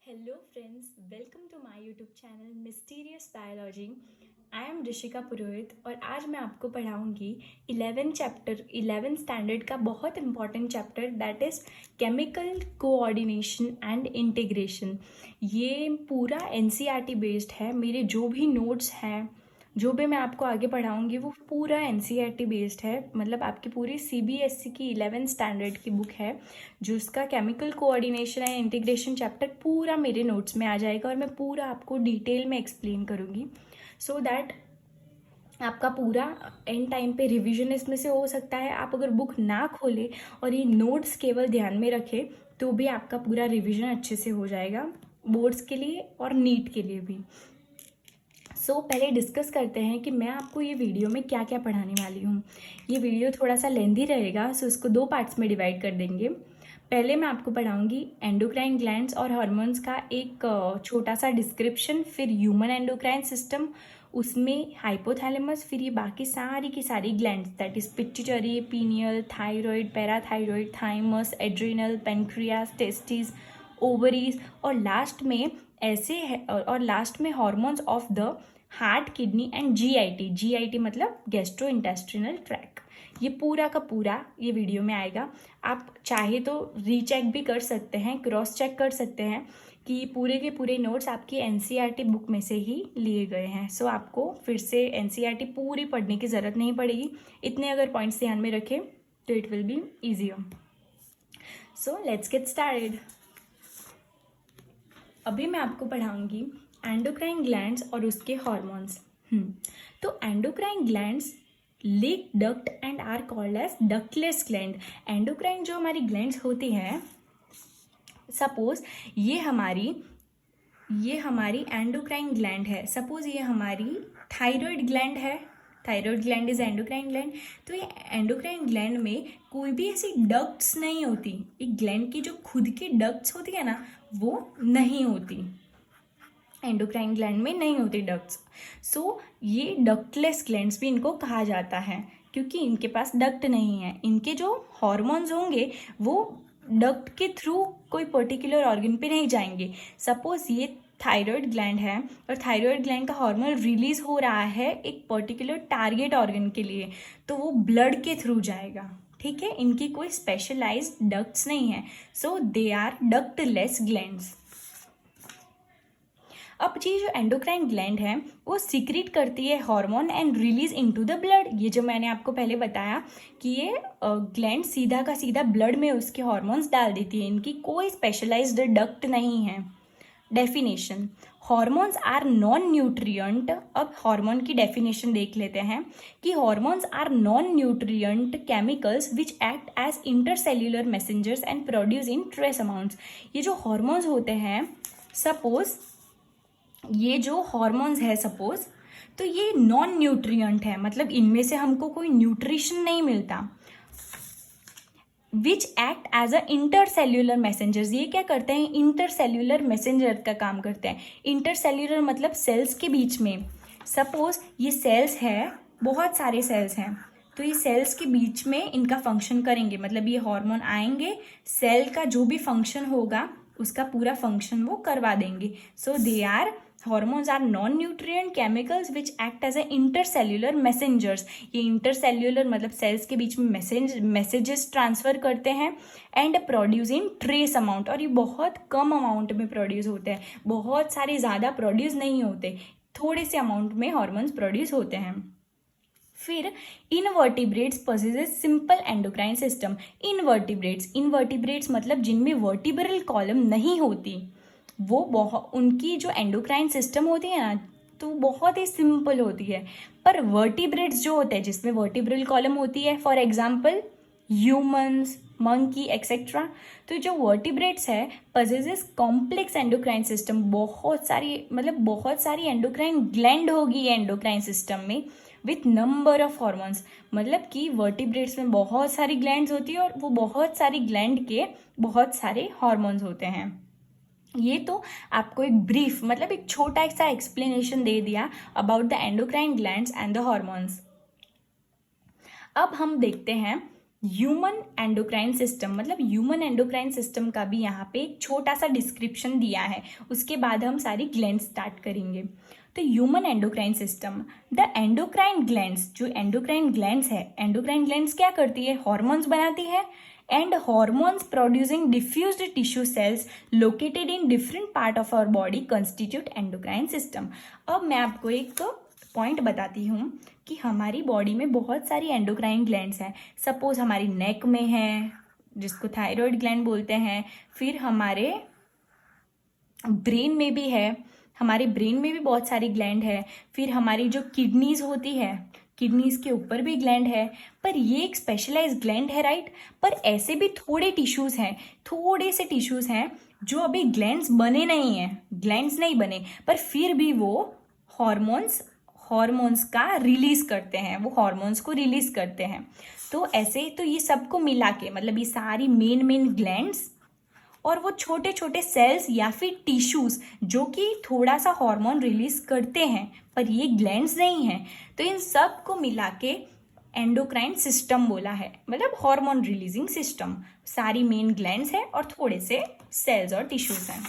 Hello friends, welcome to my YouTube channel Mysterious Biology. I am Rishika पुरोहित और आज मैं आपको पढ़ाऊंगी 11 स्टैंडर्ड का बहुत important chapter that is chemical coordination and integration. ये पूरा एनसीईआरटी बेस्ड है। मेरे जो भी नोट्स हैं, जो भी मैं आपको आगे पढ़ाऊंगी वो पूरा एनसीईआरटी बेस्ड है। मतलब आपकी पूरी सीबीएसई की 11 स्टैंडर्ड की बुक है, जो उसका chemical coordination and integration chapter पूरा मेरे नोट्स में आ जाएगा और मैं पूरा आपको डिटेल में एक्सप्लेन करूँगी सो दैट आपका पूरा एंड टाइम पे रिवीजन इसमें से हो सकता है। आप अगर बुक ना खोले और ये नोट्स केवल ध्यान में रखें तो भी आपका पूरा रिवीजन अच्छे से हो जाएगा, बोर्ड्स के लिए और नीट के लिए भी। पहले डिस्कस करते हैं कि मैं आपको ये वीडियो में क्या क्या पढ़ाने वाली हूँ। ये वीडियो थोड़ा सा लेंदी रहेगा, सो इसको 2 पार्ट्स में डिवाइड कर देंगे। पहले मैं आपको पढ़ाऊँगी एंडोक्राइन ग्लैंड्स और हार्मोन्स का एक छोटा सा डिस्क्रिप्शन, फिर ह्यूमन एंडोक्राइन सिस्टम, उसमें हाइपोथैलेमस, फिर ये बाकी सारी की सारी glands that is pituitary, pineal, thyroid, parathyroid, thymus, adrenal, pancreas, testis, ovaries और लास्ट में hormones of the heart, kidney and GIT मतलब गैस्ट्रो इंटेस्टिनल ट्रैक्ट। ये पूरा का पूरा ये वीडियो में आएगा। आप चाहे तो रीचेक भी कर सकते हैं, क्रॉस चेक कर सकते हैं कि पूरे के पूरे नोट्स आपकी एनसीईआरटी बुक में से ही लिए गए हैं। सो आपको फिर से एनसीईआरटी पूरी पढ़ने की ज़रूरत नहीं पड़ेगी। इतने अगर पॉइंट्स ध्यान में रखें तो it will be easier. So let's get started. अभी मैं आपको पढ़ाऊंगी एंडोक्राइन ग्लैंड्स और उसके हॉर्मोन्स। तो endocrine glands lack duct and are called as ductless gland. Endocrine जो हमारी ग्लैंड्स होती हैं, सपोज ये हमारी एंडोक्राइन ग्लैंड है, सपोज ये हमारी थायराइड ग्लैंड है, thyroid gland is endocrine gland. तो ये एंडोक्राइन ग्लैंड में कोई भी ऐसी डक्ट्स नहीं होती। एक ग्लैंड की जो खुद की डक्ट्स होती है ना, वो नहीं होती, एंडोक्राइन ग्लैंड में नहीं होती डक्ट्स। सो ये डक्टलेस ग्लैंड्स भी इनको कहा जाता है क्योंकि इनके पास डक्ट नहीं है। इनके जो हॉर्मोन्स होंगे वो डक्ट के थ्रू कोई पर्टिकुलर ऑर्गन पे नहीं जाएंगे। सपोज ये थायराइड ग्लैंड है और थायराइड ग्लैंड का हार्मोन रिलीज हो रहा है एक पर्टिकुलर टारगेट ऑर्गन के लिए, तो वो ब्लड के थ्रू जाएगा। ठीक है, इनकी कोई स्पेशलाइज्ड डक्ट्स नहीं है, सो दे आर डक्टलेस ग्लैंड्स। अब ये जो एंडोक्राइन ग्लैंड है वो सीक्रेट करती है hormone and release into the blood. ये जो मैंने आपको पहले बताया कि ये ग्लैंड सीधा का सीधा ब्लड में उसके हार्मोन्स डाल देती है, इनकी कोई स्पेशलाइज्ड डक्ट नहीं है। Definition, hormones are non nutrient. अब हार्मोन की डेफिनेशन देख लेते हैं कि hormones are non nutrient chemicals which act as intercellular messengers and produce in trace amounts. ये जो हॉर्मोन्स होते हैं, सपोज ये जो हॉर्मोन्स है सपोज, तो ये नॉन न्यूट्रिएंट है, मतलब इनमें से हमको कोई न्यूट्रिशन नहीं मिलता। Which act as a intercellular messengers, ये क्या करते हैं, इंटरसेल्यूलर मैसेंजर का काम करते हैं। इंटरसेल्यूलर मतलब सेल्स के बीच में। सपोज ये सेल्स है, बहुत सारे सेल्स हैं, तो ये सेल्स के बीच में इनका फंक्शन करेंगे, मतलब ये हार्मोन आएंगे, सेल का जो भी फंक्शन होगा उसका पूरा फंक्शन वो करवा देंगे। So they are hormones are non nutrient chemicals which act as a intercellular messengers. ये इंटरसेल्यूलर मतलब सेल्स के बीच में मैसेजेस ट्रांसफर करते हैं and produce in trace amount, और ये बहुत कम अमाउंट में प्रोड्यूस होते हैं, बहुत सारे ज़्यादा प्रोड्यूस नहीं होते, थोड़े से अमाउंट में हॉर्मोन्स प्रोड्यूस होते हैं। फिर invertebrates possesses simple endocrine system. Invertebrates मतलब जिनमें वर्टिब्रल कॉलम नहीं होती, वो उनकी जो एंडोक्राइन सिस्टम होती है ना, तो बहुत ही सिंपल होती है। पर वर्टिब्रेट्स जो होते हैं जिसमें वर्टिब्रल कॉलम होती है, for example humans, monkey etcetera, तो जो वर्टिब्रेट्स है पजेसेस कॉम्प्लेक्स एंडोक्राइन सिस्टम। बहुत सारी एंडोक्राइन ग्लैंड होगी एंडोक्राइन सिस्टम में विथ नंबर ऑफ हॉर्मोन्स, मतलब कि वर्टिब्रेट्स में बहुत सारी ग्लैंड्स होती है और वो बहुत सारी ग्लैंड के बहुत सारे हॉर्मोन्स होते हैं। ये तो आपको एक ब्रीफ मतलब एक छोटा सा एक्सप्लेनेशन दे दिया about the endocrine glands and the hormones. अब हम देखते हैं ह्यूमन एंडोक्राइन सिस्टम, मतलब ह्यूमन एंडोक्राइन सिस्टम का भी यहाँ पे एक छोटा सा डिस्क्रिप्शन दिया है, उसके बाद हम सारी ग्लैंड स्टार्ट करेंगे। तो human endocrine system, the endocrine glands, जो एंडोक्राइन ग्लैंड्स है, एंडोक्राइन ग्लैंड्स क्या करती है, हॉर्मोन्स बनाती है and hormones producing diffused tissue cells located in different part of our body constitute endocrine system. अब मैं आपको एक पॉइंट बताती हूँ कि हमारी बॉडी में बहुत सारी एंडोक्राइन ग्लैंड्स हैं। सपोज हमारी नेक में है, जिसको थायराइड ग्लैंड बोलते हैं, फिर हमारे ब्रेन में भी है, हमारे ब्रेन में भी बहुत सारी ग्लैंड है, फिर हमारी जो किडनीज होती है, किडनीज के ऊपर भी ग्लैंड है। पर ये एक स्पेशलाइज ग्लैंड है, राइट। पर ऐसे भी थोड़े टिश्यूज हैं, थोड़े से टिश्यूज हैं जो अभी ग्लैंड्स बने नहीं हैं, ग्लैंड्स नहीं बने, पर फिर भी वो हॉर्मोन्स का रिलीज करते हैं, वो हॉर्मोन्स को रिलीज करते हैं। तो ऐसे तो ये सबको मिला के, मतलब ये सारी मेन ग्लैंड्स और वो छोटे छोटे सेल्स या फिर टिश्यूज जो कि थोड़ा सा हार्मोन रिलीज करते हैं, पर ये ग्लैंड्स नहीं हैं, तो इन सब को मिला के एंडोक्राइन सिस्टम बोला है, मतलब हार्मोन रिलीजिंग सिस्टम। सारी मेन ग्लैंड्स है और थोड़े से सेल्स और टिश्यूज हैं।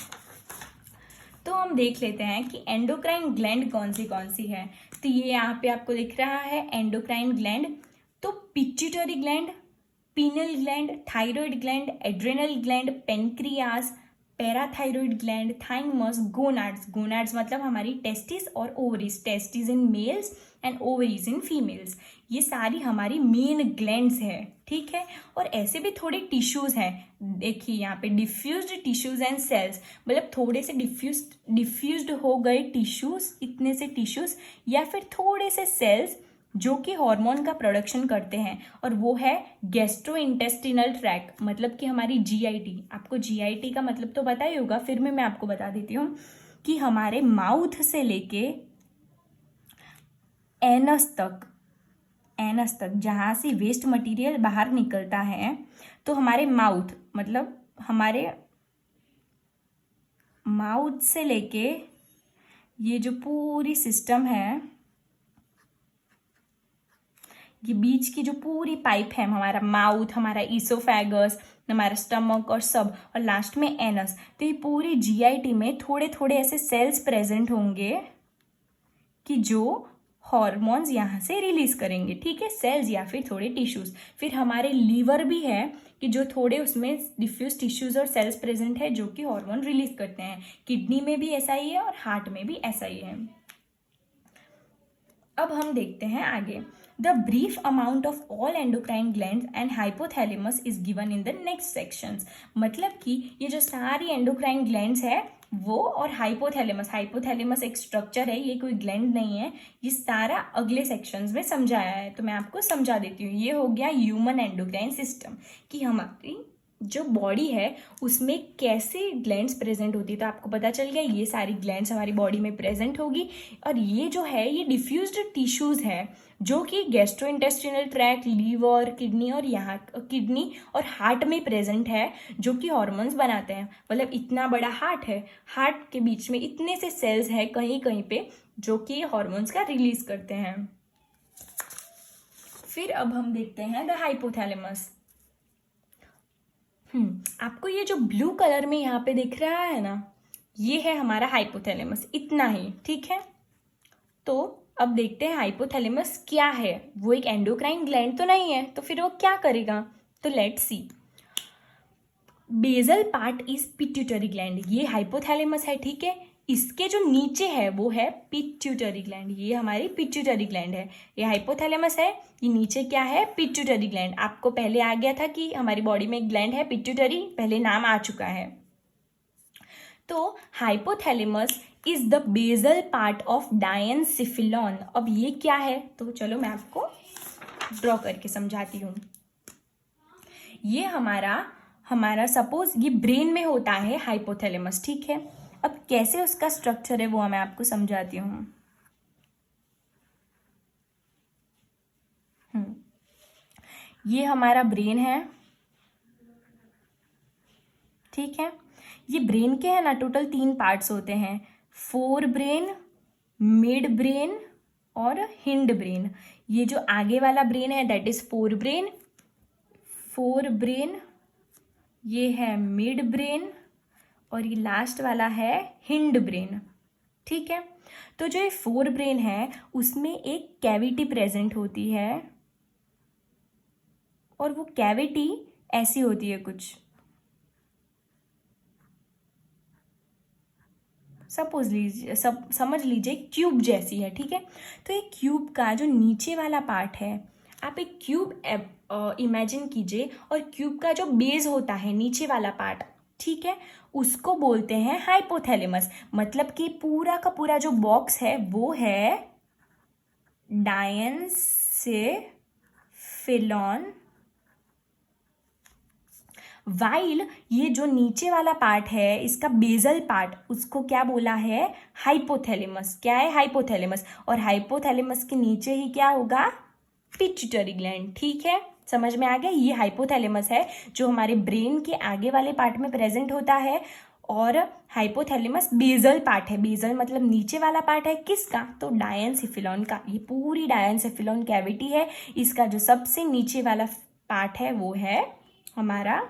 तो हम देख लेते हैं कि एंडोक्राइन ग्लैंड कौन सी है। तो ये यहाँ पे आपको दिख रहा है एंडोक्राइन ग्लैंड। तो pituitary gland, penal gland, thyroid gland, adrenal gland, pancreas, parathyroid gland, thymus, gonads, gonads मतलब हमारी टेस्टिस और ovaries, testis in males and ovaries in females, ये सारी हमारी मेन ग्लैंड्स है, ठीक है। और ऐसे भी थोड़े टिश्यूज हैं, देखिए यहाँ पे डिफ्यूज्ड टिश्यूज एंड सेल्स, मतलब थोड़े से डिफ्यूज्ड हो गए टिश्यूज, इतने से टिश्यूज या फिर थोड़े से सेल्स जो कि हार्मोन का प्रोडक्शन करते हैं, और वो है गैस्ट्रोइंटेस्टिनल ट्रैक्ट, मतलब कि हमारी जीआईटी। आपको जीआईटी का मतलब तो पता ही होगा, फिर मैं आपको बता देती हूँ कि हमारे माउथ से लेके एनस तक जहाँ से वेस्ट मटेरियल बाहर निकलता है, तो हमारे माउथ मतलब हमारे माउथ से लेके ये जो पूरी सिस्टम है, ये बीच की जो पूरी पाइप है, हमारा माउथ, हमारा ईसोफेगस, हमारा स्टमक और सब, और लास्ट में एनस, तो ये पूरी जीआईटी में थोड़े थोड़े ऐसे सेल्स प्रेजेंट होंगे कि जो हॉर्मोन्स यहाँ से रिलीज करेंगे, ठीक है, सेल्स या फिर थोड़े टिश्यूज। फिर हमारे लीवर भी है कि जो थोड़े उसमें डिफ्यूज टिश्यूज और सेल्स प्रेजेंट है जो कि हार्मोन रिलीज करते हैं। किडनी में भी ऐसा ही है और हार्ट में भी ऐसा ही है। अब हम देखते हैं आगे। The brief amount of all endocrine glands and hypothalamus is given in the next sections। मतलब कि ये जो सारी एंडोक्राइन ग्लैंड्स है वो, और हाइपोथैलेमस एक स्ट्रक्चर है, ये कोई ग्लैंड नहीं है, ये सारा अगले सेक्शंस में समझाया है, तो मैं आपको समझा देती हूँ। ये हो गया ह्यूमन एंडोक्राइन सिस्टम कि हमारी जो बॉडी है उसमें कैसे ग्लैंड्स प्रेजेंट होती है, तो आपको पता चल गया ये सारी ग्लैंड्स हमारी बॉडी में प्रेजेंट होगी। और ये जो है ये डिफ्यूज्ड टिश्यूज है जो कि गैस्ट्रोइंटेस्टिनल ट्रैक्ट, लीवर, किडनी और हार्ट में प्रेजेंट है, जो कि हॉर्मोन्स बनाते हैं। मतलब इतना बड़ा हार्ट है, हार्ट के बीच में इतने से सेल्स है कहीं कहीं पे जो कि हॉर्मोन्स का रिलीज करते हैं। फिर अब हम देखते हैं द हाइपोथैलेमस। आपको ये जो ब्लू कलर में यहाँ पे दिख रहा है ना, ये है हमारा हाइपोथैलेमस, इतना ही, ठीक है। तो अब देखते हैं हाइपोथैलेमस क्या है। वो एक एंडोक्राइन ग्लैंड तो नहीं है, तो फिर वो क्या करेगा, तो let's see. Basal part is pituitary gland, ये हाइपोथैलेमस है, ठीक है। इसके जो नीचे है वो है पिट्यूटरी ग्लैंड, ये हमारी पिट्यूटरी ग्लैंड है। ये हाइपोथैलेमस है, ये नीचे क्या है, पिट्यूटरी ग्लैंड। आपको पहले आ गया था कि हमारी बॉडी में एक ग्लैंड है पिट्यूटरी, पहले नाम आ चुका है। तो hypothalamus is the basal part of diencephalon. अब ये क्या है, तो चलो मैं आपको ड्रॉ करके समझाती हूँ। ये हमारा सपोज ये ब्रेन में होता है हाइपोथैलेमस, ठीक है। अब कैसे उसका स्ट्रक्चर है वो मैं आपको समझाती हूँ। ये हमारा ब्रेन है, ठीक है। ये ब्रेन के है ना, टोटल 3 पार्ट्स होते हैं, फोर ब्रेन, मिड ब्रेन और हिंड ब्रेन। ये जो आगे वाला ब्रेन है that is fore brain, fore brain, ये है मिड ब्रेन और ये लास्ट वाला है हिंड ब्रेन। ठीक है, तो जो ये फोर ब्रेन है उसमें एक कैविटी प्रेजेंट होती है और वो कैविटी ऐसी होती है कुछ, सपोज लीजिए, समझ लीजिए क्यूब जैसी है। ठीक है, तो ये क्यूब का जो नीचे वाला पार्ट है, आप एक क्यूब इमेजिन कीजिए और क्यूब का जो बेस होता है नीचे वाला पार्ट, ठीक है, उसको बोलते हैं हाइपोथैलेमस। मतलब कि पूरा का पूरा जो बॉक्स है वो है डायंसेफिलॉन, वाइल ये जो नीचे वाला पार्ट है इसका बेजल पार्ट, उसको क्या बोला है, हाइपोथैलेमस। क्या है, हाइपोथैलेमस। और हाइपोथैलेमस के नीचे ही क्या होगा, पिट्यूटरी ग्लैंड। ठीक है, समझ में आ गया। ये हाइपोथैलेमस है जो हमारे ब्रेन के आगे वाले पार्ट में प्रेजेंट होता है और हाइपोथैलेमस बेजल पार्ट है। बेजल मतलब नीचे वाला पार्ट है किसका, तो डायंसेफिलॉन का। ये पूरी डायंसेफिलॉन कैविटी है, इसका जो सबसे नीचे वाला पार्ट है वो है हमारा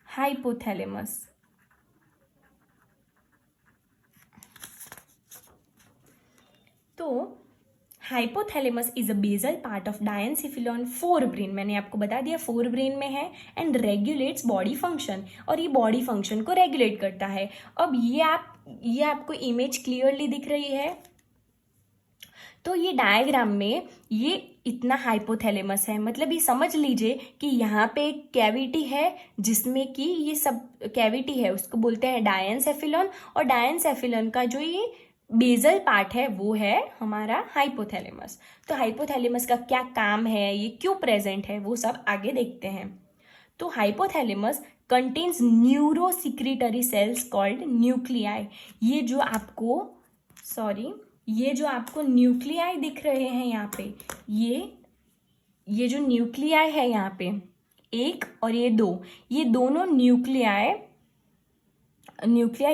हाइपोथैलेमस। तो hypothalamus is a basal part of diencephalon forebrain, मैंने आपको बता दिया फोर ब्रेन में है, एंड रेगुलेट्स बॉडी फंक्शन, और ये बॉडी फंक्शन को रेगुलेट करता है। अब ये आपको इमेज क्लियरली दिख रही है। तो ये डायग्राम में ये इतना हाइपोथैलेमस है, मतलब ये समझ लीजिए कि यहाँ पे एक कैविटी है जिसमें कि ये सब कैविटी है उसको बोलते हैं डायंसेफिलॉन, और डायंसेफिलॉन का जो ये बेजल पार्ट है वो है हमारा हाइपोथैलेमस। तो हाइपोथैलेमस का क्या काम है, ये क्यों प्रेजेंट है, वो सब आगे देखते हैं। तो hypothalamus contains neurosecretory cells called nuclei. ये जो आपको न्यूक्लियाई दिख रहे हैं यहाँ पे, ये जो न्यूक्लियाई है यहाँ पे एक और ये दो, ये दोनों न्यूक्लियाई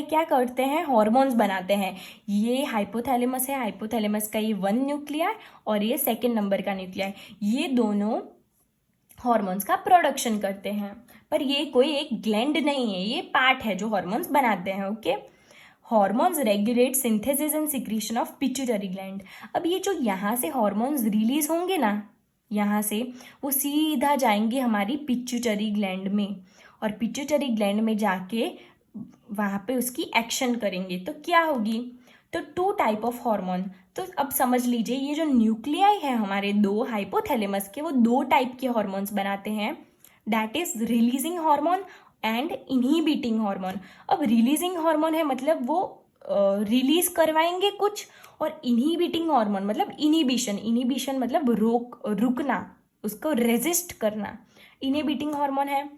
क्या करते हैं, हॉर्मोन्स बनाते हैं। ये हाइपोथैलेमस है, हाइपोथैलेमस का ये 1 न्यूक्लियाई और ये 2nd नंबर का न्यूक्लियाई, ये दोनों हॉर्मोन्स का प्रोडक्शन करते हैं। पर ये कोई एक ग्लैंड नहीं है, ये पार्ट है जो हॉर्मोन्स बनाते हैं। Okay, hormones regulate synthesis and secretion of pituitary gland. अब ये जो यहाँ से हॉर्मोन्स रिलीज होंगे ना, यहाँ से वो सीधा जाएंगे हमारी पिट्यूटरी ग्लैंड में, और पिट्यूटरी ग्लैंड में जाके वहाँ पे उसकी एक्शन करेंगे। तो क्या होगी, तो 2 टाइप ऑफ हार्मोन। तो अब समझ लीजिए ये जो न्यूक्लियाई है हमारे दो हाइपोथैलेमस के, वो 2 टाइप के हॉर्मोन्स बनाते हैं, that is releasing hormone and inhibiting hormone. अब रिलीजिंग हार्मोन है मतलब वो रिलीज करवाएंगे कुछ, और इनहिबिटिंग हार्मोन मतलब इनहिबिशन मतलब रुकना, उसको रेजिस्ट करना, इनहिबिटिंग हार्मोन है।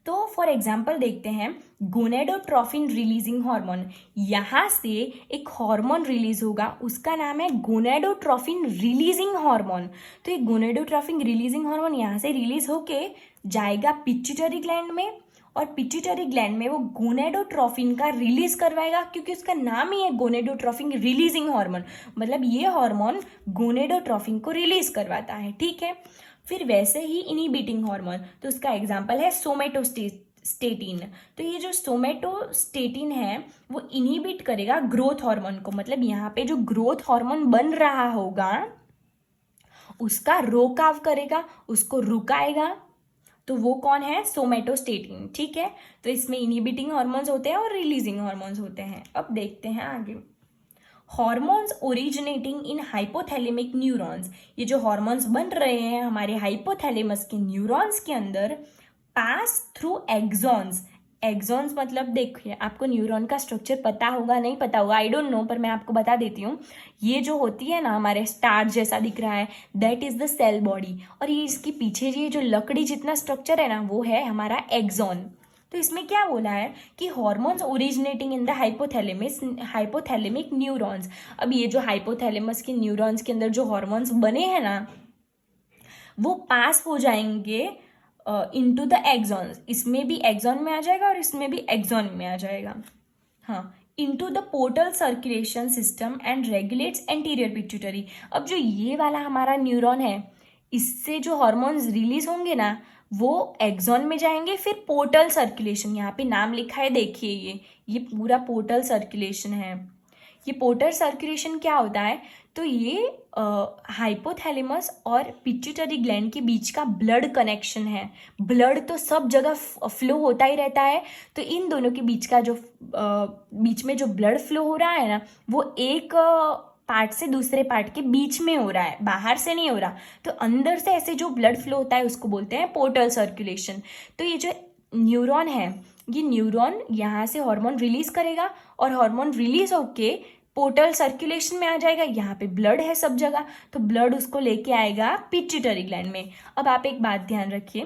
तो फॉर एग्जाम्पल देखते हैं गोनेडोट्रोफिन रिलीजिंग हार्मोन, यहाँ से एक हार्मोन रिलीज होगा, उसका नाम है गोनेडोट्रोफिन रिलीजिंग हार्मोन। तो ये गोनेडोट्रोफिन रिलीजिंग हार्मोन यहाँ से रिलीज होके जाएगा पिट्यूटरी ग्लैंड में, और पिट्यूटरी ग्लैंड में वो गोनेडोट्रोफिन का रिलीज करवाएगा, क्योंकि उसका नाम ही है गोनेडोट्रोफिन रिलीजिंग हार्मोन, मतलब ये हार्मोन गोनेडोट्रोफिन को रिलीज करवाता है। ठीक है, फिर वैसे ही इनहिबिटिंग हार्मोन, तो उसका एग्जांपल है सोमेटोस्टेटिन। तो ये जो सोमेटोस्टेटिन है वो इनहिबिट करेगा ग्रोथ हार्मोन को, मतलब यहाँ पे जो ग्रोथ हार्मोन बन रहा होगा उसका रोकाव करेगा, उसको रुकाएगा। तो वो कौन है, सोमेटोस्टेटिन। ठीक है, तो इसमें इनहिबिटिंग हार्मोन्स होते हैं और रिलीजिंग हार्मोन्स होते हैं। अब देखते हैं आगे, हॉर्मोन्स ओरिजिनेटिंग इन हाइपोथैलेमिक न्यूरॉन्स। ये जो हॉर्मोन्स बन रहे हैं हमारे हाइपोथैलेमस के न्यूरॉन्स के अंदर, पास थ्रू एक्सॉन्स। एक्सॉन्स मतलब देखिए, आपको न्यूरॉन का स्ट्रक्चर पता होगा नहीं पता होगा, आई डोंट नो, पर मैं आपको बता देती हूँ। ये जो होती है ना, हमारे स्टार जैसा दिख रहा है, that is the cell body, और ये इसके पीछे ये जो लकड़ी जितना स्ट्रक्चर है ना, वो है हमारा एक्सॉन। तो इसमें क्या बोला है कि hormones originating in the hypothalamic neurons. अब ये जो हाइपोथैलेमस के न्यूरॉन्स के अंदर जो हॉर्मोन्स बने हैं ना, वो पास हो जाएंगे इनटू द एक्सॉन्स। इसमें भी एक्सॉन में आ जाएगा और इसमें भी एक्सॉन में आ जाएगा, हाँ, into the portal circulation system and regulates anterior pituitary. अब जो ये वाला हमारा न्यूरॉन है, इससे जो हॉर्मोन्स रिलीज होंगे ना वो एक्सॉन में जाएंगे, फिर पोर्टल सर्कुलेशन, यहाँ पे नाम लिखा है देखिए, ये पूरा पोर्टल सर्कुलेशन है। ये पोर्टल सर्कुलेशन क्या होता है, तो ये हाइपोथैलेमस और पिट्यूटरी ग्लैंड के बीच का ब्लड कनेक्शन है। ब्लड तो सब जगह फ्लो होता ही रहता है, तो इन दोनों के बीच का जो बीच में जो ब्लड फ्लो हो रहा है ना, वो एक पार्ट से दूसरे पार्ट के बीच में हो रहा है, बाहर से नहीं हो रहा। तो अंदर से ऐसे जो ब्लड फ्लो होता है उसको बोलते हैं पोर्टल सर्कुलेशन। तो ये जो न्यूरॉन है, ये न्यूरॉन यहाँ से हार्मोन रिलीज करेगा और हार्मोन रिलीज होके पोर्टल सर्कुलेशन में आ जाएगा। यहाँ पे ब्लड है सब जगह, तो ब्लड उसको लेके आएगा पिट्यूटरी ग्लैंड में। अब आप एक बात ध्यान रखिए,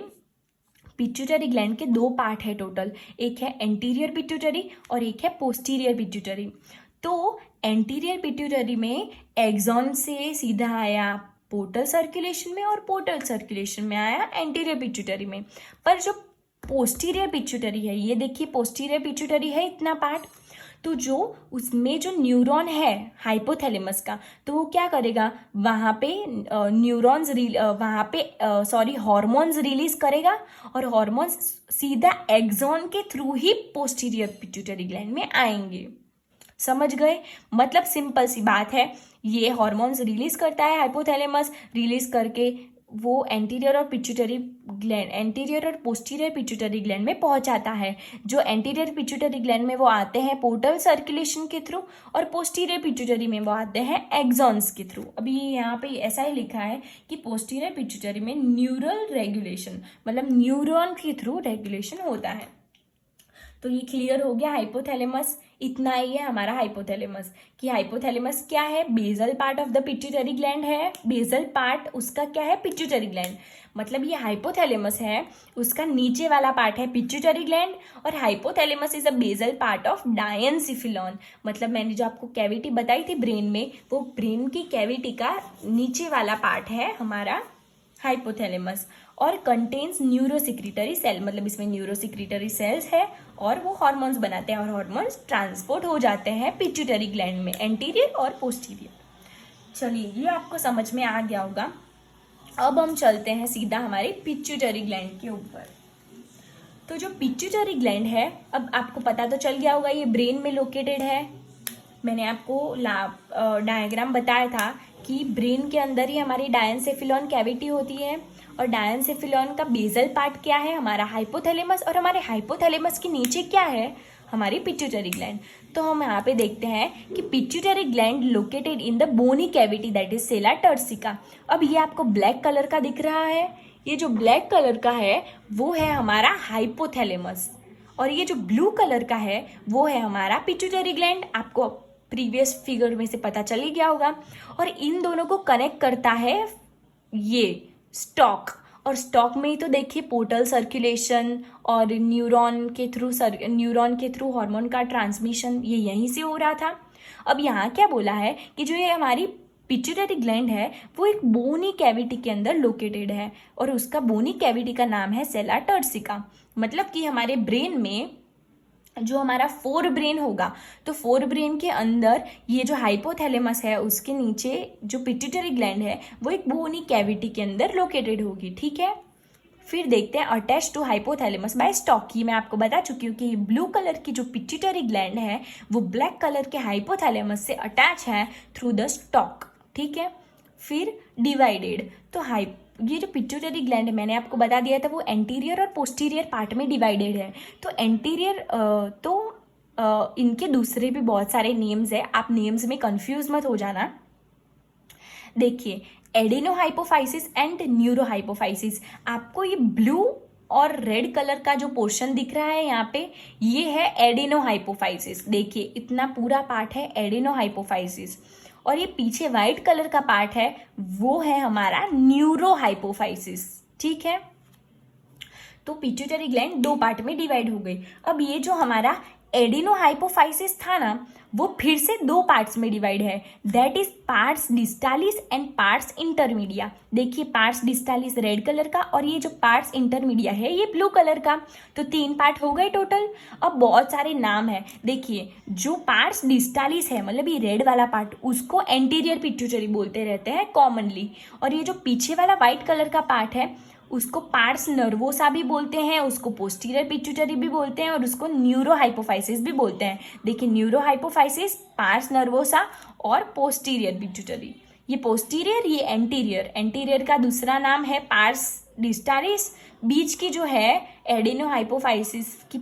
पिट्यूटरी ग्लैंड के दो पार्ट है टोटल, एक है एंटीरियर पिट्यूटरी और एक है पोस्टीरियर पिट्यूटरी। तो एंटीरियर पिट्यूटरी में एक्सॉन से सीधा आया पोर्टल सर्कुलेशन में और पोर्टल सर्कुलेशन में आया एंटीरियर पिट्यूटरी में। पर जो पोस्टीरियर पिट्यूटरी है, ये देखिए पोस्टीरियर पिट्यूटरी है इतना पार्ट, तो जो उसमें जो न्यूरॉन है हाइपोथैलेमस का, तो वो क्या करेगा, वहाँ पे हार्मोन्स रिलीज करेगा और हार्मोन्स सीधा एक्सॉन के थ्रू ही पोस्टीरियर पिट्यूटरी ग्लैंड में आएंगे। समझ गए? मतलब सिंपल सी बात है, ये हार्मोन्स रिलीज करता है हाइपोथैलेमस, रिलीज करके वो एंटीरियर और पोस्टीरियर पिट्यूटरी ग्लैंड में पहुंचाता है। जो एंटीरियर पिट्यूटरी ग्लैंड में वो आते हैं पोर्टल सर्कुलेशन के थ्रू और पोस्टीरियर पिट्यूटरी में वो आते हैं एक्सॉन्स के थ्रू। अभी यहाँ पे ऐसा ही लिखा है कि पोस्टीरियर पिट्यूटरी में न्यूरल रेगुलेशन, मतलब न्यूरॉन के थ्रू रेगुलेशन होता है। तो ये क्लियर हो गया हाइपोथैलेमस। इतना ही है हमारा हाइपोथैलेमस, कि हाइपोथैलेमस क्या है, basal part of the pituitary gland है। बेसल पार्ट उसका क्या है, पिट्यूटरी ग्लैंड। मतलब ये हाइपोथैलेमस है, उसका नीचे वाला पार्ट है पिट्यूटरी ग्लैंड, और hypothalamus is a basal part of diencephalon. मतलब मैंने जो आपको कैविटी बताई थी ब्रेन में, वो ब्रेन की कैविटी का नीचे वाला पार्ट है हमारा हाइपोथैलेमस, और कंटेन्स न्यूरोसिक्रीटरी सेल, मतलब इसमें न्यूरोसिक्रीटरी सेल्स है और वो हार्मोन्स बनाते हैं और हार्मोन्स ट्रांसपोर्ट हो जाते हैं पिट्यूटरी ग्लैंड में, एंटीरियर और पोस्टीरियर। चलिए ये आपको समझ में आ गया होगा। अब हम चलते हैं सीधा हमारे पिट्यूटरी ग्लैंड के ऊपर। तो जो पिट्यूटरी ग्लैंड है, अब आपको पता तो चल गया होगा ये ब्रेन में लोकेटेड है। मैंने आपको डायग्राम बताया था कि ब्रेन के अंदर ही हमारी डायंसेफिलॉन कैविटी होती है, और डायंसेफिलॉन का बेसल पार्ट क्या है, हमारा हाइपोथैलेमस, और हमारे हाइपोथैलेमस के नीचे क्या है, हमारी पिट्यूटरी ग्लैंड। तो हम यहाँ पे देखते हैं कि pituitary gland located in the bony cavity that is sella turcica. अब ये आपको ब्लैक कलर का दिख रहा है, ये जो ब्लैक कलर का है वो है हमारा हाइपोथैलेमस, और ये जो ब्लू कलर का है वो है हमारा पिट्यूटरी ग्लैंड। आपको प्रीवियस फिगर में से पता चल ही गया होगा। और इन दोनों को कनेक्ट करता है ये स्टॉक, और स्टॉक में ही तो देखिए पोर्टल सर्कुलेशन और न्यूरॉन के थ्रू हार्मोन का ट्रांसमिशन ये यहीं से हो रहा था। अब यहाँ क्या बोला है कि जो ये हमारी पिट्यूटरी ग्लैंड है वो एक बोनी कैविटी के अंदर लोकेटेड है, और उसका बोनी कैविटी का नाम है सेला टर्सिका। मतलब कि हमारे ब्रेन में जो हमारा फोर ब्रेन होगा, तो फोर ब्रेन के अंदर ये जो हाइपोथैलेमस है उसके नीचे जो पिट्यूटरी ग्लैंड है वो एक बोनी कैविटी के अंदर लोकेटेड होगी। ठीक है, फिर देखते हैं attach to hypothalamus by stalk. ये मैं आपको बता चुकी हूँ कि ब्लू कलर की जो पिट्यूटरी ग्लैंड है वो ब्लैक कलर के हाइपोथैलेमस से अटैच है थ्रू द स्टॉक। ठीक है, फिर डिवाइडेड, तो ये जो पिट्यूटरी ग्लैंड है मैंने आपको बता दिया था वो एंटीरियर और पोस्टीरियर पार्ट में डिवाइडेड है। तो एंटीरियर इनके दूसरे भी बहुत सारे नेम्स है, आप नेम्स में कंफ्यूज मत हो जाना। देखिए एडेनोहाइपोफाइसिस एंड न्यूरोहाइपोफाइसिस, आपको ये ब्लू और रेड कलर का जो पोर्शन दिख रहा है यहाँ पे, ये है एडेनोहाइपोफाइसिस। देखिए इतना पूरा पार्ट है एडेनोहाइपोफाइसिस, और ये पीछे व्हाइट कलर का पार्ट है वो है हमारा न्यूरोहाइपोफाइसिस। ठीक है, तो पिट्यूटरी ग्लैंड दो पार्ट में डिवाइड हो गई। अब ये जो हमारा एडिनोहाइपोफाइसिस था ना, वो फिर से दो पार्ट्स में डिवाइड है, that is parts distalis and parts intermedia. देखिए पार्ट्स डिस्टालिस रेड कलर का और ये जो पार्ट्स इंटरमीडिया है ये ब्लू कलर का, तो 3 पार्ट हो गए टोटल। अब बहुत सारे नाम है, देखिए जो पार्ट्स डिस्टालिस है मतलब ये रेड वाला पार्ट, उसको एंटीरियर पिट्यूटरी बोलते रहते हैं कॉमनली, और ये जो पीछे वाला व्हाइट कलर का पार्ट है उसको पार्ट्स नर्वोसा भी बोलते हैं, उसको पोस्टीरियर पिट्यूटरी भी बोलते हैं, और उसको न्यूरोहाइपोफाइसिस भी बोलते हैं। देखिए न्यूरोहाइपोफाइसिस, पार्ट्स नर्वोसा और पोस्टीरियर पिट्यूटरी। ये पोस्टीरियर, ये एंटीरियर। एंटीरियर का दूसरा नाम है पार्ट्स डिस्टालिस, बीच की जो है एडिनोहाइपोफाइसिस की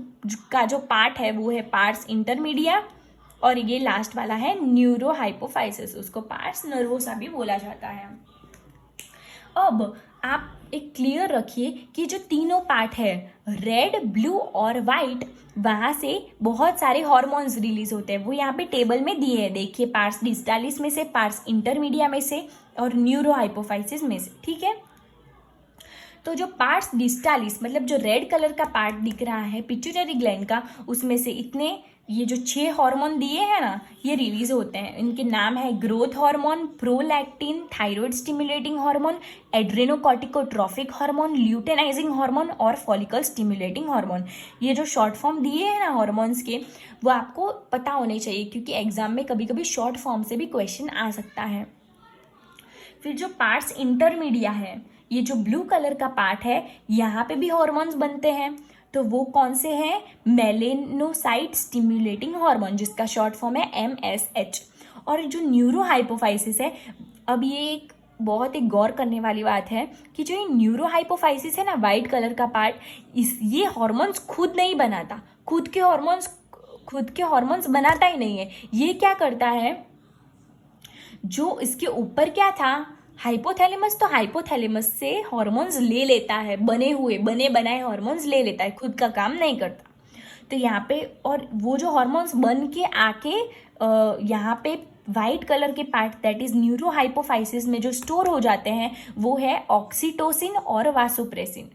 का जो पार्ट है वो है पार्ट्स इंटरमीडिया, और ये लास्ट वाला है न्यूरोहाइपोफाइसिस, उसको पार्ट्स नर्वोसा भी बोला जाता है। अब आप एक क्लियर रखिए कि जो तीनों पार्ट है रेड, ब्लू और वाइट, वहाँ से बहुत सारे हॉर्मोन्स रिलीज होते हैं, वो यहाँ पे टेबल में दिए हैं। देखिए पार्ट्स डिस्टालिस में से, पार्ट्स इंटरमीडिया में से और न्यूरोहाइपोफाइसिस में से, ठीक है। तो जो पार्ट्स डिस्टालिस मतलब जो रेड कलर का पार्ट दिख रहा है पिट्यूटरी ग्लैंड का, उसमें से इतने ये जो 6 हार्मोन दिए हैं ना ये रिलीज होते हैं। इनके नाम है growth hormone, prolactin, thyroid stimulating hormone, adrenocorticotrophic hormone, luteinizing hormone और फॉलिकल स्टिमुलेटिंग हार्मोन। ये जो शॉर्ट फॉर्म दिए हैं ना हार्मोन्स के, वो आपको पता होने चाहिए क्योंकि एग्जाम में कभी कभी शॉर्ट फॉर्म से भी क्वेश्चन आ सकता है। फिर जो पार्ट्स इंटरमीडिया है, ये जो ब्लू कलर का पार्ट है, यहाँ पे भी हार्मोन्स बनते हैं। तो वो कौन से हैं? मेलेनोसाइट स्टिमुलेटिंग हार्मोन, जिसका शॉर्ट फॉर्म है MSH। और जो न्यूरोहाइपोफाइसिस है, अब ये एक बहुत ही गौर करने वाली बात है कि जो ये न्यूरोहाइपोफाइसिस है ना, वाइट कलर का पार्ट, ये हार्मोन्स खुद नहीं बनाता, खुद के हार्मोन्स बनाता ही नहीं है। ये क्या करता है, जो इसके ऊपर क्या था हाइपोथैलेमस, तो हाइपोथैलेमस से हार्मोन्स ले लेता है, बने बनाए हार्मोन्स ले लेता है, खुद का काम नहीं करता। तो यहाँ पे और वो जो हार्मोन्स बन के आके यहाँ पे वाइट कलर के पार्ट दैट इज न्यूरोहाइपोफाइसिस में जो स्टोर हो जाते हैं वो है ऑक्सीटोसिन और वासोप्रेसिन।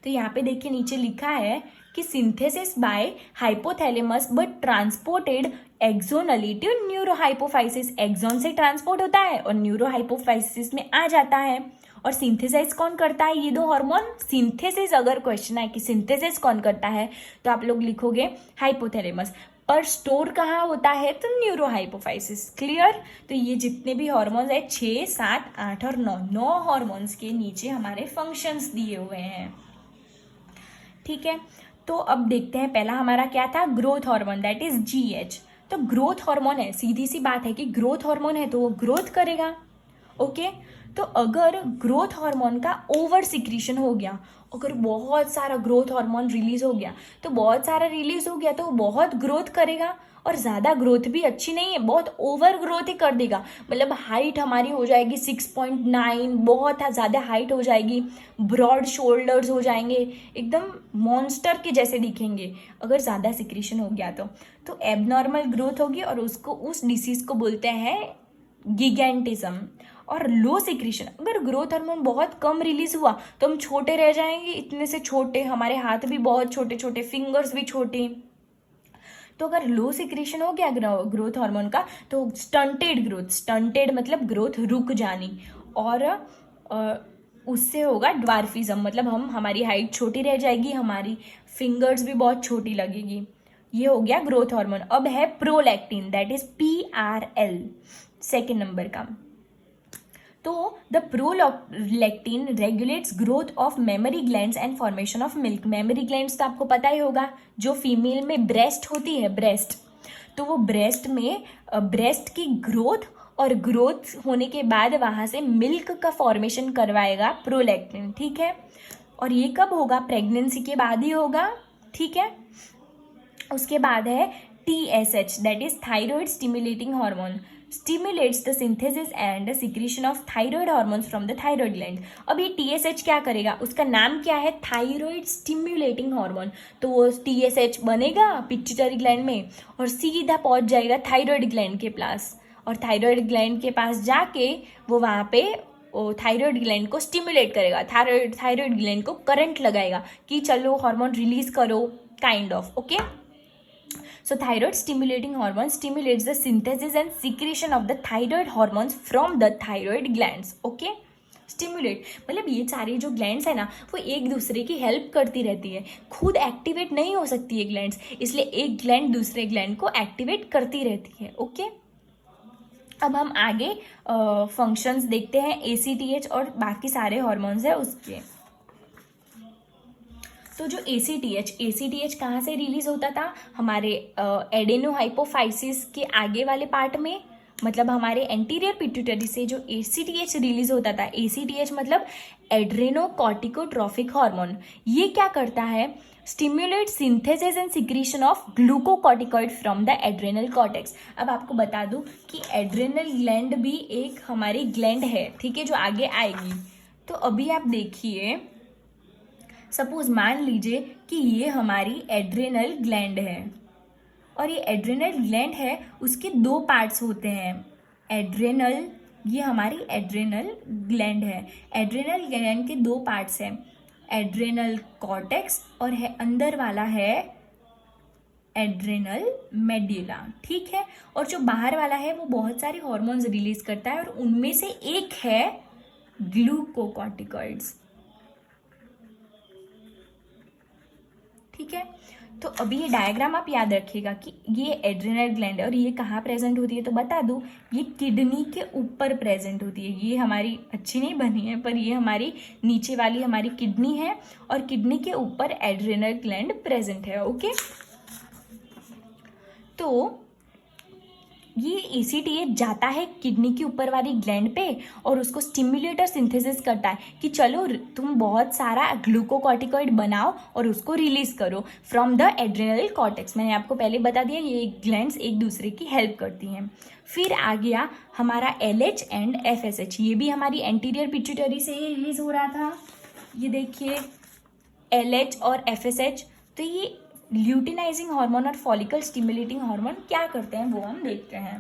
तो यहाँ पे देखिए नीचे लिखा है कि synthesis by hypothalamus but transported axonally to neurohypophysis. Axon से ट्रांसपोर्ट होता है और न्यूरोहाइपोफाइसिस में आ जाता है। और सिंथेसाइज कौन करता है? ये दो हार्मोन सिंथेसिस। अगर क्वेश्चन है कि सिंथेसिस कौन करता है तो आप लोग लिखोगे हाइपोथैलेमस, पर स्टोर कहाँ होता है तो न्यूरोहाइपोफाइसिस। क्लियर? तो ये जितने भी हार्मोन्स है 6, 7, 8 और 9 हार्मोन्स के नीचे हमारे फंक्शंस दिए हुए हैं। ठीक है, तो अब देखते हैं पहला हमारा क्या था, growth hormone that is GH। तो ग्रोथ हार्मोन है, सीधी सी बात है कि ग्रोथ हार्मोन है तो वो ग्रोथ करेगा। ओके, तो अगर ग्रोथ हार्मोन का ओवर सिक्रीशन हो गया, अगर बहुत सारा ग्रोथ हार्मोन रिलीज हो गया, तो बहुत सारा रिलीज हो गया तो बहुत ग्रोथ करेगा, और ज़्यादा ग्रोथ भी अच्छी नहीं है, बहुत ओवर ग्रोथ ही कर देगा। मतलब हाइट हमारी हो जाएगी 6.9, बहुत ज़्यादा हाइट हो जाएगी, ब्रॉड शोल्डर्स हो जाएंगे, एकदम मॉन्स्टर के जैसे दिखेंगे अगर ज़्यादा सिक्रीशन हो गया तो एबनॉर्मल ग्रोथ होगी और उसको उस डिसीज़ को बोलते हैं गिगेंटिज्म। और लो सिक्रीशन, अगर ग्रोथ हार्मोन बहुत कम रिलीज हुआ तो हम छोटे रह जाएंगे, इतने से छोटे, हमारे हाथ भी बहुत छोटे छोटे, फिंगर्स भी छोटे। तो अगर लो सिक्रीशन हो गया ग्रोथ हार्मोन का तो स्टंटेड ग्रोथ, स्टंटेड मतलब ग्रोथ रुक जानी, और उससे होगा ड्वार्फिज्म, मतलब हमारी हाइट छोटी रह जाएगी, हमारी फिंगर्स भी बहुत छोटी लगेगी। ये हो गया ग्रोथ हार्मोन। अब है prolactin that is PRL, second number का। तो the prolactin regulates growth of mammary glands and formation of milk. Mammary glands तो आपको पता ही होगा, जो फीमेल में ब्रेस्ट होती है, ब्रेस्ट, तो वो ब्रेस्ट में ब्रेस्ट की ग्रोथ और ग्रोथ होने के बाद वहाँ से मिल्क का फॉर्मेशन करवाएगा प्रोलैक्टिन। ठीक है, और ये कब होगा? प्रेगनेंसी के बाद ही होगा। ठीक है, उसके बाद है TSH that is thyroid stimulating hormone, stimulates the synthesis and secretion of thyroid hormones from the thyroid gland। अब ये TSH क्या करेगा? उसका नाम क्या है? Thyroid stimulating hormone. तो वो TSH बनेगा पिट्यूटरी ग्लैंड में और सीधा पहुंच जाएगा थायराइड ग्लैंड के पास, और थायराइड ग्लैंड के पास जाके वो वहाँ पे थायराइड ग्लैंड को स्टिमुलेट करेगा, थायराइड ग्लैंड को करंट लगाएगा कि चलो हार्मोन रिलीज करो, kind of. Okay, So thyroid stimulating hormone stimulates the synthesis and secretion of the thyroid hormones from the thyroid glands. Okay? Stimulate मतलब ये सारी जो ग्लैंड्स है ना वो एक दूसरे की हेल्प करती रहती है, खुद एक्टिवेट नहीं हो सकती है ग्लैंड्स, इसलिए एक ग्लैंड दूसरे ग्लैंड को एक्टिवेट करती रहती है. ओके, अब हम आगे फंक्शंस देखते हैं ACTH और बाकी सारे हॉर्मोन्स है उसके. तो जो ACTH कहाँ से रिलीज होता था? हमारे एडेनोहाइपोफाइसिस के आगे वाले पार्ट में, मतलब हमारे एंटीरियर पिट्यूटरी से जो ACTH रिलीज होता था. ACTH मतलब एड्रेनोकॉर्टिकोट्रॉफिक हार्मोन. ये क्या करता है? Stimulate synthesis and secretion of glucocorticoid from the adrenal cortex. अब आपको बता दूं कि एड्रेनल ग्लैंड भी एक हमारी ग्लैंड है, ठीक है, जो आगे आएगी. तो अभी आप देखिए, सपोज मान लीजिए कि ये हमारी एड्रेनल ग्लैंड है, और ये एड्रेनल ग्लैंड है उसके दो पार्ट्स होते हैं. एड्रेनल, ये हमारी एड्रेनल ग्लैंड है. एड्रेनल ग्लैंड के दो पार्ट्स हैं, एड्रेनल कॉर्टेक्स और है अंदर वाला है एड्रेनल मेड्यूला. ठीक है, और जो बाहर वाला है वो बहुत सारे हॉर्मोन्स रिलीज करता है, और उनमें से एक है ग्लूकोकॉर्टिकॉइड्स. ठीक है, तो अभी ये डायग्राम आप याद रखिएगा कि ये एड्रेनल ग्लैंड है, और ये कहाँ प्रेजेंट होती है तो बता दूं, ये किडनी के ऊपर प्रेजेंट होती है. ये हमारी अच्छी नहीं बनी है, पर ये हमारी नीचे वाली हमारी किडनी है, और किडनी के ऊपर एड्रेनल ग्लैंड प्रेजेंट है. ओके, तो ये ACTH जाता है किडनी के ऊपर वाली ग्लैंड पे, और उसको स्टिम्युलेटर सिंथेसिस करता है कि चलो तुम बहुत सारा ग्लूकोकॉर्टिकॉइड बनाओ और उसको रिलीज करो फ्रॉम द एड्रेनल कॉर्टेक्स. मैंने आपको पहले बता दिया ये ग्लैंड्स एक दूसरे की हेल्प करती हैं. फिर आ गया हमारा LH एंड FSH. ये भी हमारी एंटीरियर पिट्यूटरी से ही रिलीज हो रहा था. ये देखिए LH और FSH. तो ये ल्यूटिनाइजिंग हार्मोन और फॉलिकल स्टिमुलेटिंग हार्मोन क्या करते हैं वो हम देखते हैं.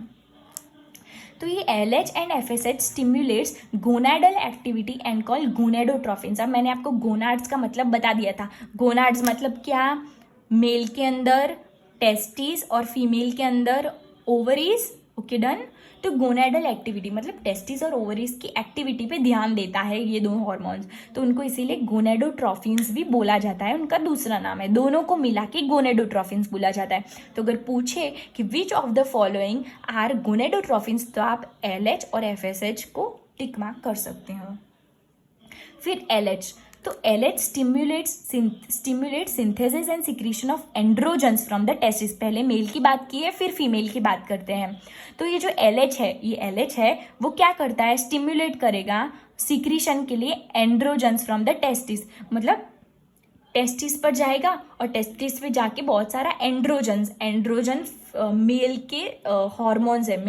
तो ये LH and FSH stimulates gonadal activity and call gonadotrophins. अब मैंने आपको गोनाड्स का मतलब बता दिया था. गोनाड्स मतलब क्या? मेल के अंदर टेस्टिस और फीमेल के अंदर ओवरीज. Okay, done. तो गोनाडल एक्टिविटी मतलब टेस्टिस और ओवरीज की एक्टिविटी पे ध्यान देता है ये दो हॉर्मोन्स, तो उनको इसीलिए गोनेडोट्रोफिन्स भी बोला जाता है. उनका दूसरा नाम है, दोनों को मिला के गोनेडोट्रोफिन्स बोला जाता है. तो अगर पूछे कि which of the following are gonadotrophins, तो आप LH और FSH को टिक मार्क कर सकते हो. फिर LH, तो LH stimulate synthesis and secretion of androgens from the testis. पहले मेल की बात की है, फिर फीमेल की बात करते हैं. तो ये जो LH है, ये LH है वो क्या करता है? स्टिम्युलेट करेगा सिक्रीशन के लिए एंड्रोजन्स फ्रॉम द टेस्टिस. मतलब टेस्टिस पर जाएगा और टेस्टिस पे जाके बहुत सारा एंड्रोजन मेल के हॉर्मोन्स है,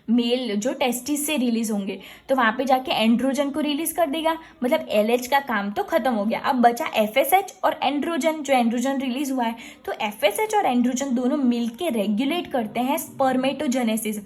मेल जो टेस्टिस से रिलीज होंगे, तो वहां पे जाके एंड्रोजन को रिलीज कर देगा. मतलब LH का काम तो खत्म हो गया. अब बचा FSH और एंड्रोजन. जो एंड्रोजन रिलीज हुआ है, तो FSH और एंड्रोजन दोनों मिलके रेगुलेट करते हैं स्पर्मेटोजेनेसिस.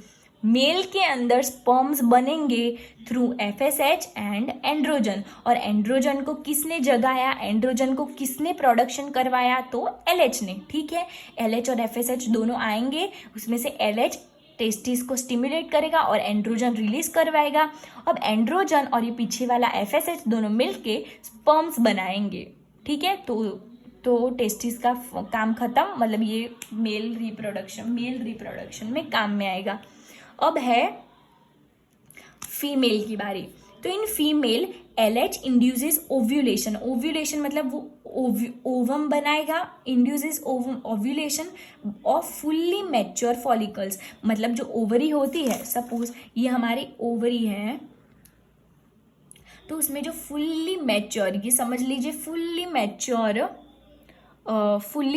मेल के अंदर स्पर्म्स बनेंगे थ्रू FSH एंड एंड्रोजन. और एंड्रोजन को किसने जगाया, एंड्रोजन को किसने प्रोडक्शन करवाया? तो LH ने. ठीक है, LH और FSH दोनों आएंगे, उसमें से LH टेस्टिस को स्टिमुलेट करेगा और एंड्रोजन रिलीज करवाएगा. अब एंड्रोजन और ये पीछे वाला FSH दोनों मिलके स्पर्म्स बनाएंगे. ठीक है, तो टेस्टिस का काम खत्म. मतलब ये मेल रिप्रोडक्शन में काम में आएगा. अब है फीमेल की बारी. तो in female LH induces ovulation. Ovulation मतलब वो ओवम बनाएगा. Induces ovulation off fully mature follicles. मतलब जो ओवरी होती है, सपोज ये हमारी ओवरी है, तो उसमें जो फुल्ली मैच्योर, ये समझ लीजिए फुल्ली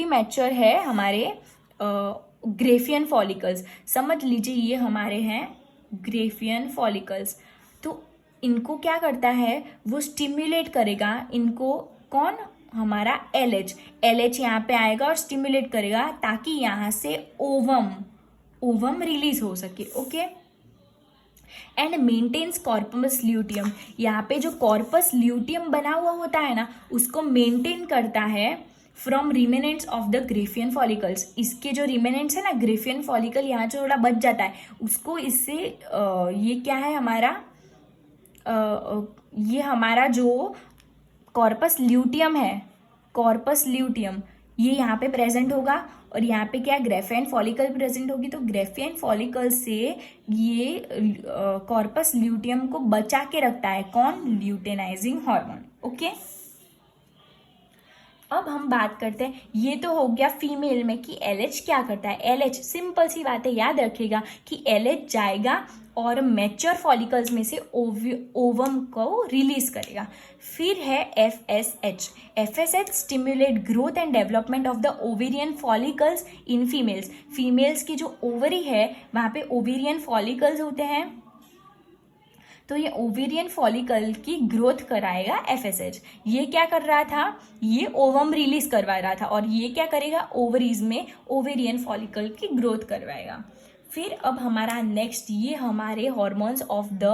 मैच्योर है हमारे ग्रेफियन फॉलिकल्स. समझ लीजिए ये हमारे हैं ग्रेफियन फॉलिकल्स. तो इनको क्या करता है? वो स्टिम्युलेट करेगा इनको. कौन? हमारा LH यहाँ पे आएगा और स्टिम्युलेट करेगा ताकि यहाँ से ओवम रिलीज हो सके. Okay, and maintains corpus luteum. यहाँ पे जो कॉर्पस ल्यूटियम बना हुआ होता है ना, उसको मेंटेन करता है from remnants of the graafian follicles, इसके जो रिमेनेंट्स है ना, ग्रेफियन फॉलिकल यहाँ जो थोड़ा बच जाता है उसको, इससे ये क्या है हमारा, ये हमारा जो कॉर्पस ल्यूटियम है, कॉर्पस ल्यूटियम, ये यहाँ पे प्रेजेंट होगा और यहाँ पे क्या, ग्रेफियन फॉलिकल प्रेजेंट होगी। तो ग्रेफियन फॉलिकल से ये कॉर्पस ल्यूटियम को बचा के रखता है कौन, ल्यूटेनाइजिंग हार्मोन। ओके, अब हम बात करते हैं, ये तो हो गया फीमेल में कि एलएच क्या करता है। एलएच सिंपल सी बात है, याद रखिएगा कि एलएच जाएगा और मैच्योर फॉलिकल्स में से ओवम को रिलीज करेगा। फिर है FSH. FSH stimulate growth and development of the ovarian follicles in females. Females की जो ओवरी है वहाँ पे ओवेरियन फॉलिकल्स होते हैं, तो ये ओवेरियन फॉलिकल की ग्रोथ कराएगा एफएसएच। ये क्या कर रहा था, ये ओवम रिलीज करवा रहा था, और ये क्या करेगा, ओवरीज में ओवेरियन फॉलिकल की ग्रोथ करवाएगा। फिर अब हमारा नेक्स्ट, ये हमारे हॉर्मोन्स ऑफ द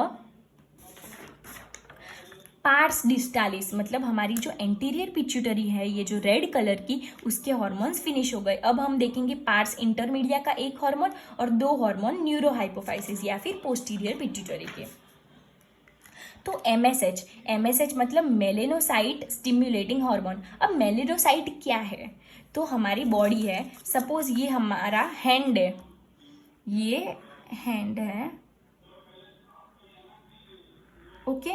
पार्स डिस्टालिस, मतलब हमारी जो एंटीरियर पिट्यूटरी है, ये जो रेड कलर की, उसके हॉर्मोन्स फिनिश हो गए। अब हम देखेंगे पार्स इंटरमीडिया का एक हार्मोन और दो हार्मोन न्यूरोहाइपोफाइसिस या फिर पोस्टीरियर पिट्यूटरी के। तो एमएसएच, एमएसएच मतलब मेलेनोसाइट स्टिम्युलेटिंग हार्मोन। अब मेलेनोसाइट क्या है, तो हमारी बॉडी है, सपोज ये हमारा हैंड है, ये हैंड है, ओके।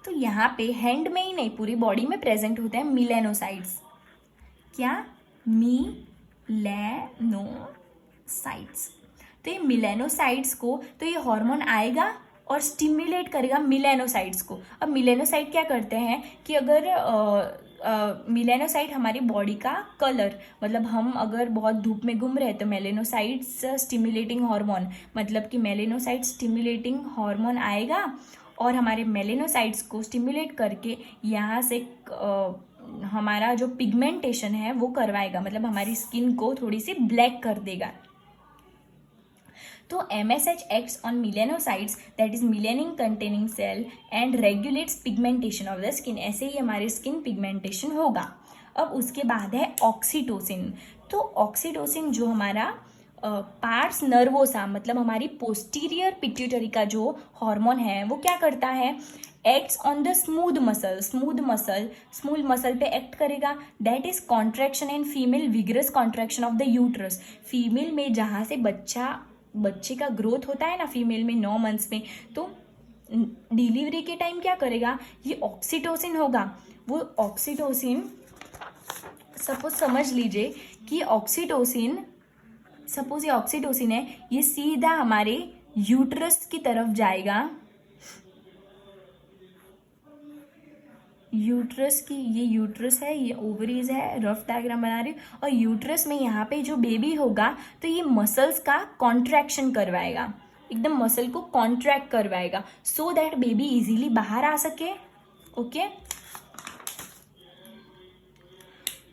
तो यहाँ पे हैंड में ही नहीं, पूरी बॉडी में प्रेजेंट होते हैं मिलेनोसाइट्स। क्या, मिलेनोसाइट्स। तो ये मिलेनोसाइट्स को, तो ये हार्मोन आएगा और स्टिम्युलेट करेगा मिलेनोसाइट्स को। अब मिलेनोसाइट क्या करते हैं कि अगर मिलेनोसाइट हमारी बॉडी का कलर, मतलब हम अगर बहुत धूप में घूम रहे हैं तो मेलेनोसाइट्स स्टिम्युलेटिंग हार्मोन, मतलब कि मेलेनोसाइट स्टिम्युलेटिंग हार्मोन आएगा और हमारे मेलेनोसाइट्स को स्टिम्युलेट करके यहाँ से हमारा जो पिगमेंटेशन है वो करवाएगा, मतलब हमारी स्किन को थोड़ी सी ब्लैक कर देगा। तो MSH acts on melanocytes, that is melanin containing cell, and regulates pigmentation of the skin। ऐसे ही हमारी स्किन पिगमेंटेशन होगा। अब उसके बाद है ऑक्सीटोसिन। तो ऑक्सीटोसिन जो हमारा पार्स नर्वोसा, मतलब हमारी पोस्टीरियर पिट्यूटरी का जो हार्मोन है, वो क्या करता है, acts on the smooth muscle. Smooth muscle पे एक्ट करेगा। That is contraction in female, vigorous contraction of the uterus. Female में जहाँ से बच्चे का ग्रोथ होता है ना, फीमेल में 9 मंथ्स में, तो डिलीवरी के टाइम क्या करेगा, ये ऑक्सीटोसिन होगा। वो ऑक्सीटोसिन, सपोज समझ लीजिए कि ऑक्सीटोसिन, सपोज ये ऑक्सीटोसिन है, ये सीधा हमारे यूट्रस की तरफ जाएगा। यूट्रस की, ये यूट्रस है, ये ओवरीज है, रफ डायग्राम बना रही हूँ, और यूट्रस में यहाँ पे जो बेबी होगा तो ये मसल्स का कॉन्ट्रैक्शन करवाएगा, एकदम मसल को कॉन्ट्रैक्ट करवाएगा, सो दैट बेबी इजीली बाहर आ सके। ओके,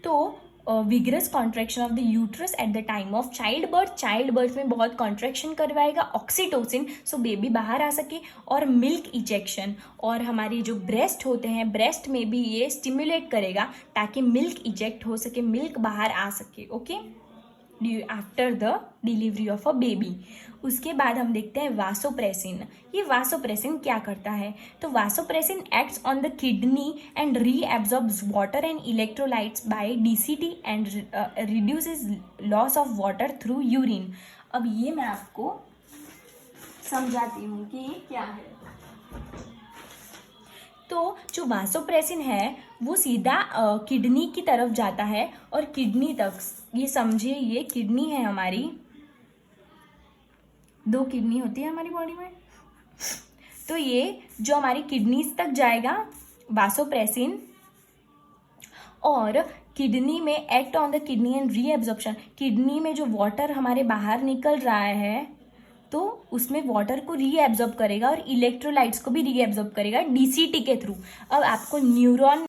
तो vigorous contraction of the uterus at the time of child birth में बहुत कॉन्ट्रैक्शन करवाएगा ऑक्सीटोसिन, सो बेबी बाहर आ सके। और मिल्क इजेक्शन, और हमारी जो ब्रेस्ट होते हैं, ब्रेस्ट में भी ये स्टिमुलेट करेगा ताकि मिल्क इजेक्ट हो सके, मिल्क बाहर आ सके। Okay, after the delivery of a baby. उसके बाद हम देखते हैं वासोप्रेसिन। ये वासोप्रेसिन क्या करता है, तो vasopressin acts on the kidney and reabsorbs water and electrolytes by DCT and reduces loss of water through urine. अब ये मैं आपको समझाती हूँ कि ये क्या है। तो जो वासोप्रेसिन है वो सीधा किडनी की तरफ जाता है, और किडनी तक, ये समझिए ये किडनी है हमारी, 2 किडनी होती है हमारी बॉडी में, तो ये जो हमारी किडनीज तक जाएगा वासोप्रेसिन, और किडनी में act on the kidney and reabsorption. Kidney में जो वाटर हमारे बाहर निकल रहा है तो उसमें वाटर को रीएब्जॉर्ब करेगा और इलेक्ट्रोलाइट्स को भी रीएब्जॉर्ब करेगा DCT के थ्रू। अब आपको न्यूरॉन